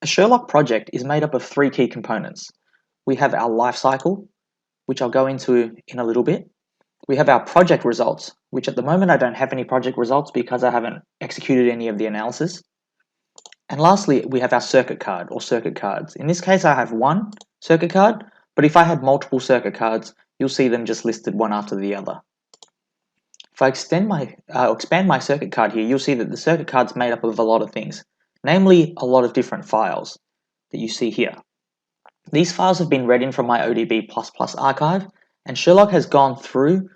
A Sherlock project is made up of three key components. We have our life cycle, which I'll go into in a little bit. We have our project results, which at the moment I don't have any project results because I haven't executed any of the analysis. And lastly, we have our circuit card or circuit cards. In this case, I have one circuit card, but if I had multiple circuit cards, you'll see them just listed one after the other. If I expand my circuit card here, you'll see that the circuit card's made up of a lot of things, namely a lot of different files that you see here. These files have been read in from my ODB++ archive, and Sherlock has gone through,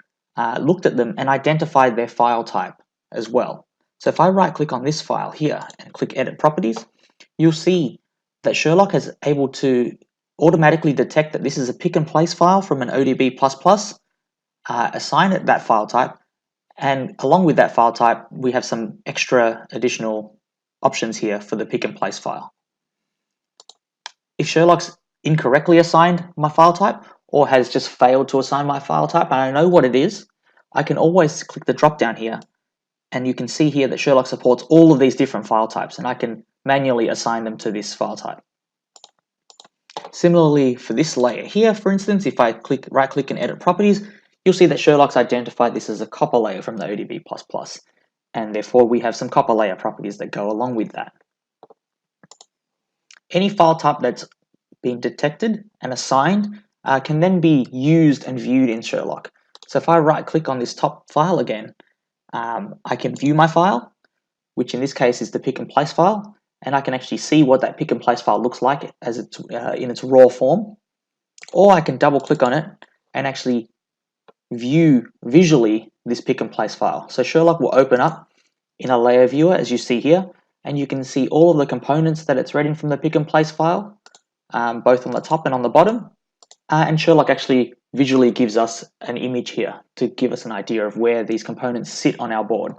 looked at them, and identified their file type as well. So if I right-click on this file here and click Edit Properties, you'll see that Sherlock is able to automatically detect that this is a pick-and-place file from an ODB++, assign it that file type, and along with that file type, we have some extra additional options here for the pick-and-place file. If Sherlock's incorrectly assigned my file type or has just failed to assign my file type and I know what it is, I can always click the drop down here and you can see here that Sherlock supports all of these different file types and I can manually assign them to this file type. Similarly for this layer here, for instance, if I right click and edit properties, you'll see that Sherlock's identified this as a copper layer from the ODB++, and therefore we have some copper layer properties that go along with that. Any file type that's been detected and assigned can then be used and viewed in Sherlock. So if I right click on this top file again, I can view my file, which in this case is the pick and place file, and I can actually see what that pick and place file looks like as it's in its raw form. Or I can double click on it and actually view visually this pick and place file. So Sherlock will open up in a layer viewer as you see here, and you can see all of the components that it's reading from the pick and place file, both on the top and on the bottom. And Sherlock actually visually gives us an image here to give us an idea of where these components sit on our board.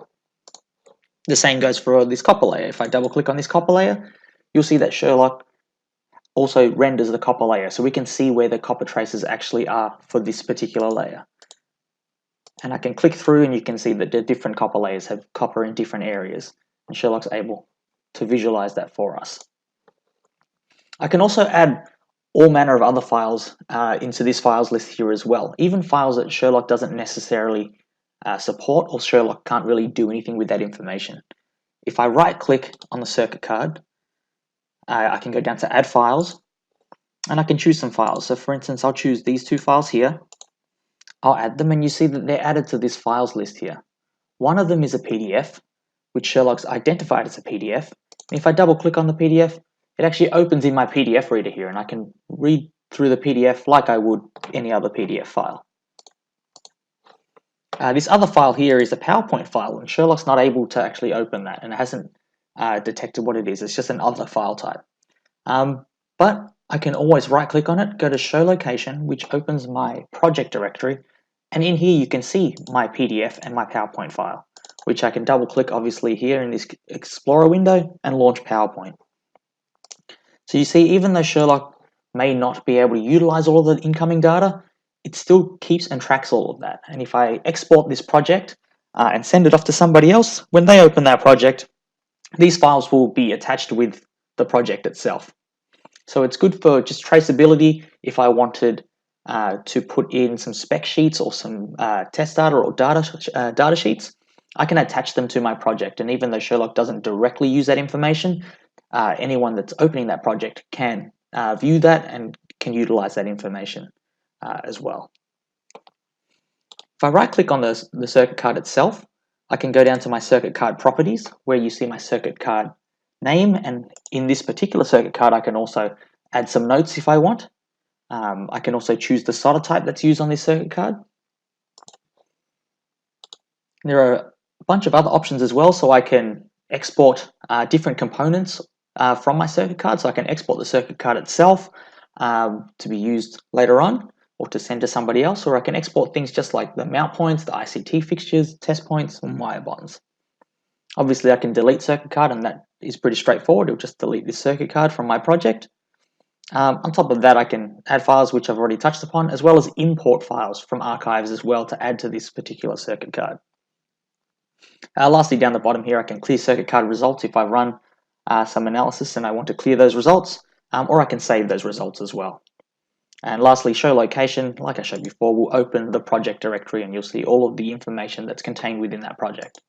The same goes for this copper layer. If I double click on this copper layer, you'll see that Sherlock also renders the copper layer, so we can see where the copper traces actually are for this particular layer. And I can click through and you can see that the different copper layers have copper in different areas, and Sherlock's able to visualize that for us. I can also add all manner of other files into this files list here as well, even files that Sherlock doesn't necessarily support or Sherlock can't really do anything with that information. If I right click on the circuit card, I can go down to add files and I can choose some files. So for instance, I'll choose these two files here. I'll add them and you see that they're added to this files list here. One of them is a PDF, which Sherlock's identified as a PDF. And if I double click on the PDF, it actually opens in my PDF reader here and I can read through the PDF like I would any other PDF file. This other file here is a PowerPoint file and Sherlock's not able to actually open that and it hasn't detected what it is. It's just another file type. But I can always right click on it, go to show location, which opens my project directory, and in here you can see my PDF and my PowerPoint file, which I can double click obviously here in this Explorer window and launch PowerPoint. So you see, even though Sherlock may not be able to utilize all of the incoming data, it still keeps and tracks all of that. And if I export this project and send it off to somebody else, when they open that project, these files will be attached with the project itself. So it's good for just traceability if I wanted to put in some spec sheets or some test data or data sheets. I can attach them to my project, and even though Sherlock doesn't directly use that information, anyone that's opening that project can view that and can utilize that information as well. If I right click on the circuit card itself, I can go down to my circuit card properties where you see my circuit card name, and in this particular circuit card I can also add some notes if I want. I can also choose the solder type that's used on this circuit card. There are a bunch of other options as well, so I can export different components from my circuit card. So I can export the circuit card itself to be used later on or to send to somebody else, or I can export things just like the mount points, the ICT fixtures, test points, and wire bonds. Obviously I can delete circuit card, and that is pretty straightforward. It'll just delete this circuit card from my project. On top of that, I can add files which I've already touched upon, as well as import files from archives as well to add to this particular circuit card. Lastly, down the bottom here, I can clear circuit card results if I run some analysis and I want to clear those results, or I can save those results as well. And lastly, show location, like I showed before, will open the project directory and you'll see all of the information that's contained within that project.